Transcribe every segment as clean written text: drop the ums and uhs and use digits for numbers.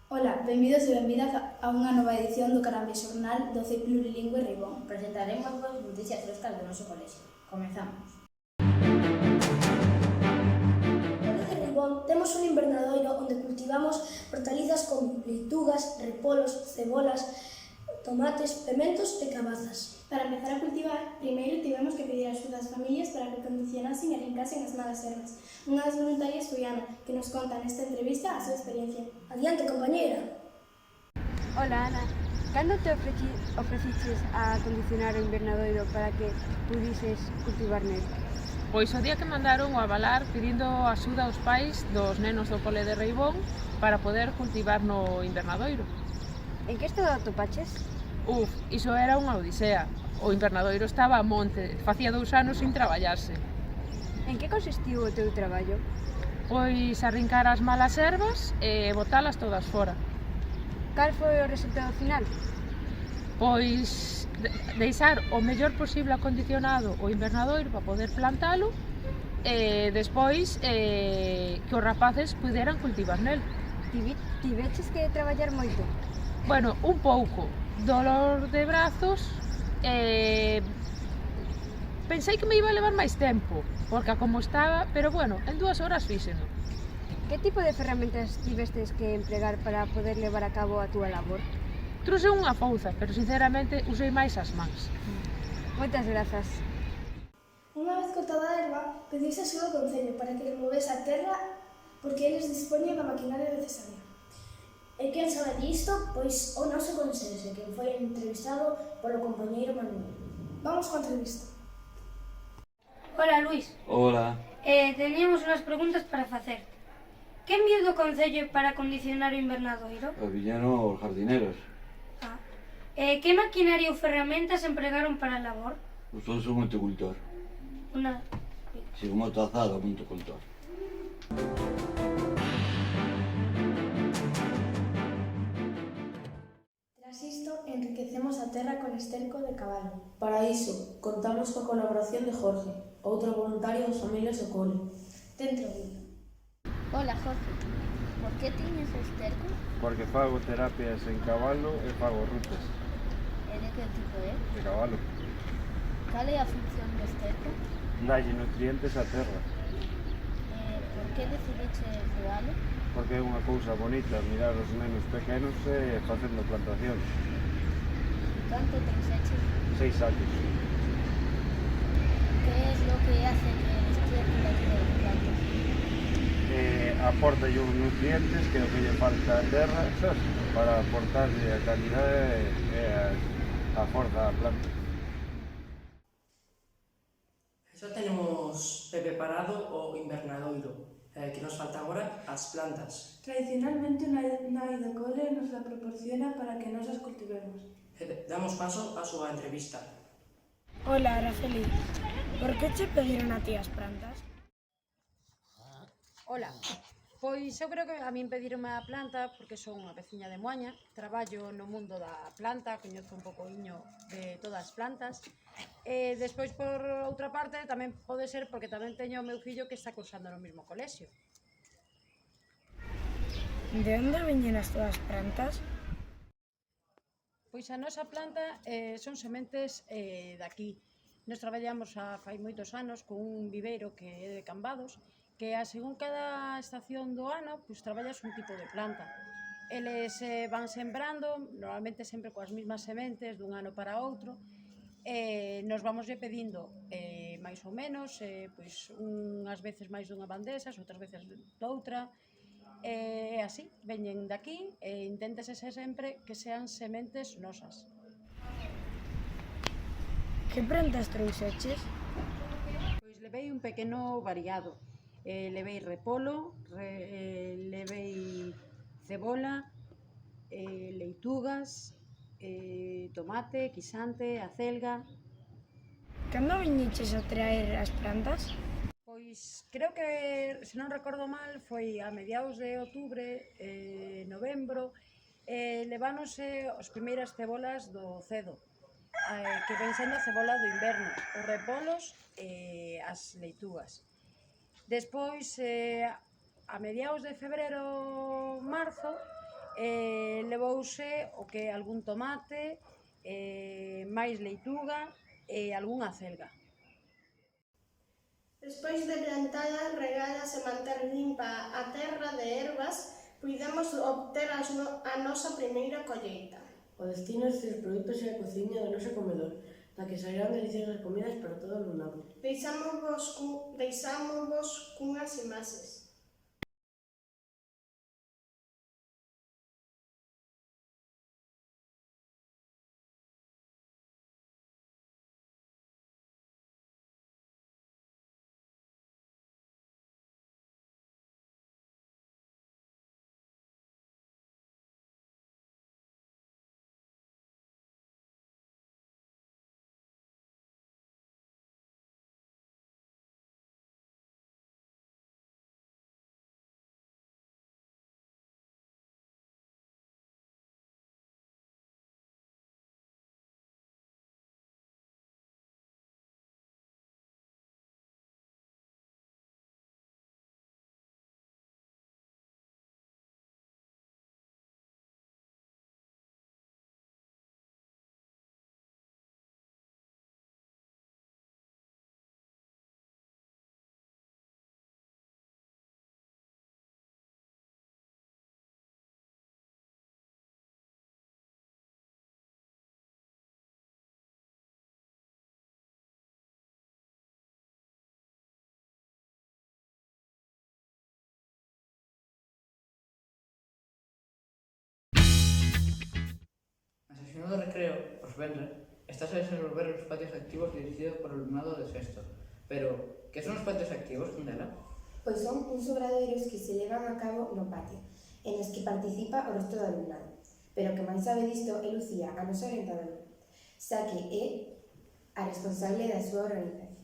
Ola, benvidos e benvidas a unha nova edición do Carambe Xornal do C Plurilingüe Ribón. Presentaremos vos noticias frescas do noso colexio. Comezamos. No de Ribón temos un invernadoiro onde cultivamos hortalizas como leitugas, repolos, cebolas, tomates, pementos e cabazas. Para empezar a cultivar, primeiro tivemos que pedir axuda ás familias para que condicionasen e arrincasen as malas ervas. Unha das voluntarias foi Ana, que nos conta nesta entrevista a súa experiencia. Adiante, compañeira. Hola, Ana. Cando te ofreciches a condicionar o invernadoiro para que pudises cultivar nel? Pois o día que mandaron o avalar pedindo axuda aos pais dos nenos do cole de Reibón para poder cultivar no invernadoiro. En que estado atopaches? Iso era unha odisea. O invernadoiro estaba a monte, facía 2 anos sin traballarse. En que consistiu o teu traballo? Pois arrincar as malas ervas e botalas todas fora. Cal foi o resultado final? Pois deixar o mellor posible acondicionado o invernadoiro para poder plantalo e despois que os rapaces puderan cultivar nel. Tiveches que traballar moito? Bueno, un pouco. Dolor de brazos. Pensei que me iba a levar máis tempo, porque a como estaba, pero bueno, en 2 horas fíxeno. Que tipo de ferramentas tivestes que emplegar para poder levar a cabo a túa labor? Trouxe unha fouza, pero sinceramente usei máis as mans. Moitas grazas. Unha vez cortada a erva, pediuse axuda ao Concello para que removese a terra porque eles dispoñen da maquinaria necesaria. E quen sabe disto? Pois o noso consenso, que foi entrevistado polo compañeiro Manuel. Vamos coa entrevista. Hola, Luis. Hola. Teníamos unhas preguntas para facer. Que enviou do Concello para acondicionar o invernadoiro? Viñeron os jardineros. Que maquinaria ou ferramentas empregaron para a labor? Pues todo son monticultor. Una... Si como trazado, monticultor. Tras isto, enriquecemos a terra con esterco de cabalo. Para iso, contamos coa colaboración de Jorge, outro voluntario das familias do cole. Dentro dilo. Hola, Jorge. Por que tiñes esterco? Porque fago terapias en cabalo e fago rutas E de que tipo é? de cabalo. Cal é a función do esterco? Dalle nutrientes á terra, Por que decidiches doalo? porque é unha cousa bonita mirar os nenos pequenos e facendo plantación. Canto penseches? 6 anos. Que é lo que hace que el esterco la ayude a las plantas? Aporta os nutrientes que é o que lle falta á terra, sabes? Para aportarlle a calidade e a forza á planta. Xa tenemos preparado o invernadoiro, que nos falta agora as plantas. Tradicionalmente, o nai do cole nos la proporciona para que nos as cultivemos. Damos paso á súa entrevista. Hola, Araceli. Por que che pediron a ti as plantas? Hola, pois eu creo que a min pedirme a planta porque son unha veciña de Moaña, traballo no mundo da planta, coñezo un poucoiño de todas as plantas, e despois por outra parte tamén pode ser porque tamén teño o meu fillo que está cursando no mesmo colexio. De onde veñen as túas plantas? Pois a nosa planta son sementes daqui. Nos traballamos fai moitos anos con un viveiro que é de Cambados, que según cada estación do ano, pois traballas un tipo de planta. Eles van sembrando, normalmente sempre coas mesmas sementes dun ano para outro, e nos vamos pedindo máis ou menos, pois unhas veces máis dunha bandesa, outras veces doutra, e así, veñen daqui e inténtase sempre que sean sementes nosas. Que plantas trouxeches? Pois levei un pequeno variado. Levei repolo, levei cebola, leitugas, tomate, guisante, acelga. Cando viñeches a traer as plantas? Pois creo que, se non recordo mal, foi a mediados de outubro, novembro, leváronse as primeiras cebolas do cedo, que ven sendo a cebola do inverno, os repolos e as leitugas. Despois, a mediados de febreiro, marzo, levouse o que é algún tomate, máis leituga e algunha acelga. Despois de plantada, regadas e manter limpa a terra de ervas, puidemos obter a nosa primeira colleita. O destino destes produtos é a cociña do noso comedor, da que sairán deliciosas comidas para todo o alumnado. Deixámosvos cunhas imaxes. Na sesión do recreo, os venres, estás a desenvolver os patios activos dirixidos por alumnado de sexto. Pero, que son os patios activos, Candela? Pois son uns obradoiros que se levan a cabo no patio, en os que participa o resto do alumnado. Pero que máis sabe disto é Lucía, a nosa orientadora, xa que é a responsable da súa organización.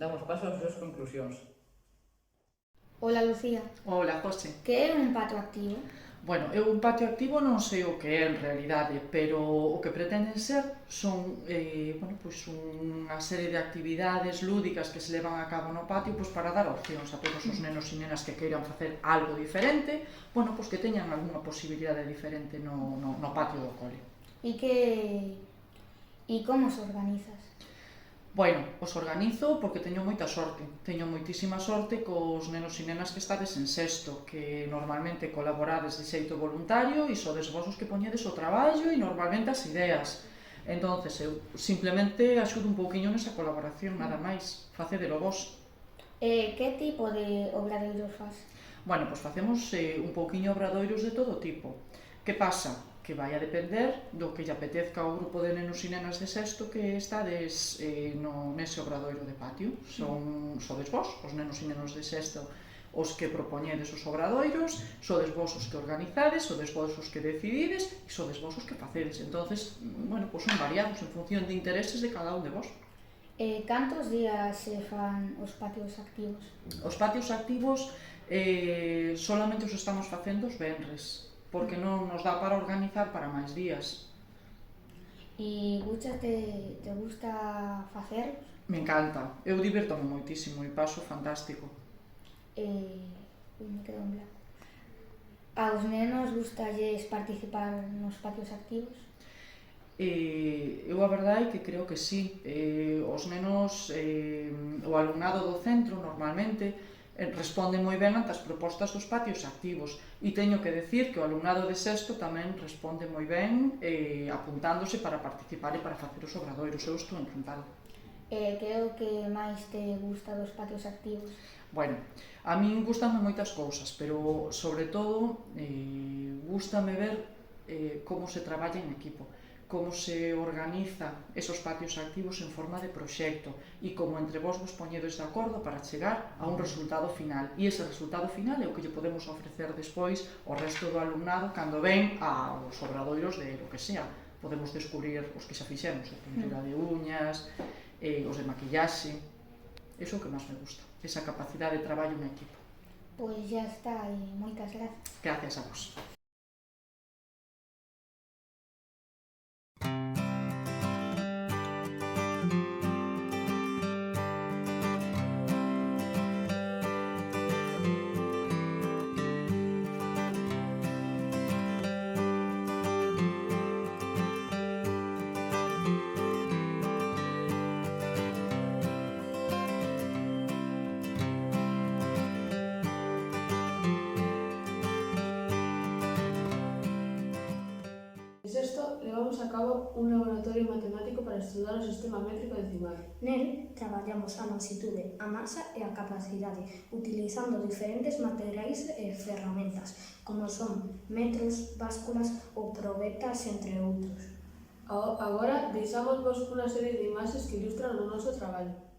Damos paso ás súas conclusións. Hola, Lucía. Hola, José. Que é un patio activo? Bueno, eu un patio activo non sei o que é en realidade, pero o que pretenden ser son unha serie de actividades lúdicas que se levan a cabo no patio para dar opcións a todos os nenos e nenas que queiran facer algo diferente, que teñan algunha posibilidade diferente no patio do cole. E como os organizas? Bueno, os organizo porque teño moita sorte, teño moitísima sorte cos nenos e nenas que estades en sexto, que normalmente colaborades de xeito voluntario e sodes vos os que poñedes o traballo e normalmente as ideas. Entonces, eu simplemente axudo un pouquiño nesa colaboración, nada máis, facedelo vos. Que tipo de obradoiros faz? Bueno, facemos un pouquiño obradoiros de todo tipo. Que pasa? Que vai a depender do que lle apetezca ao grupo de nenos e nenas de sexto que estades nese obradoiro de patio. Sodes vos, os nenos e nenos de sexto, os que propoñedes os obradoiros, sodes vos os que organizades, sodes vos os que decidides e sodes vos os que facedes. Entonces, son variados en función de intereses de cada un de vos. Cantos días se fan os patios activos? Os patios activos solamente os estamos facendo os venres, porque non nos dá para organizar para máis días. E te gusta facerlos? Me encanta, eu divertome moitísimo e paso fantástico. Me quedo en blanco. Aos nenos gustalles participar nos patios activos? Eu a verdade é que creo que sí. Os nenos, o alumnado do centro normalmente responde moi ben ante as propostas dos patios activos e teño que decir que o alumnado de sexto tamén responde moi ben apuntándose para participar e para facer os obradoiros. Eu estou encantada. Que é o que máis te gusta dos patios activos? Bueno, a min gustame moitas cousas, pero sobre todo gustame ver como se traballa en equipo, como se organiza esos patios activos en forma de proxecto e como entre vos poñedes de acordo para chegar a un resultado final. E ese resultado final é o que lle podemos ofrecer despois ao resto do alumnado cando ven aos obradoiros de lo que sea. Podemos descubrir os que xa fixemos, a pintura de uñas, os de maquillaxe. Iso é o que máis me gusta, esa capacidade de traballo en equipo. Pois ya está, e moitas grazas. Gracias a vos. cabo un laboratorio matemático para estudar o sistema métrico decimal. Nel traballamos a magnitude, a masa e a capacidade, utilizando diferentes materiais e ferramentas, como son metros, básculas ou probetas, entre outros. Agora, deixamos vos unha serie de imaxes que ilustran o noso traballo.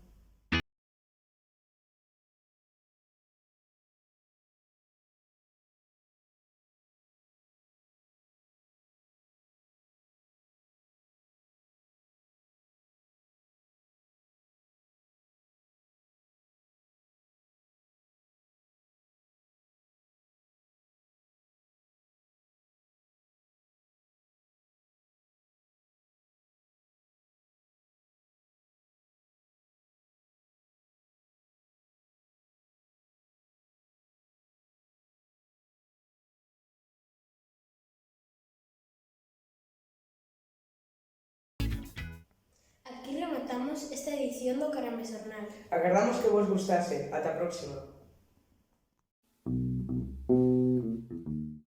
Aquí rematamos esta edición do Carame Xornal. Agardamos que vos gustase. Ata a próxima.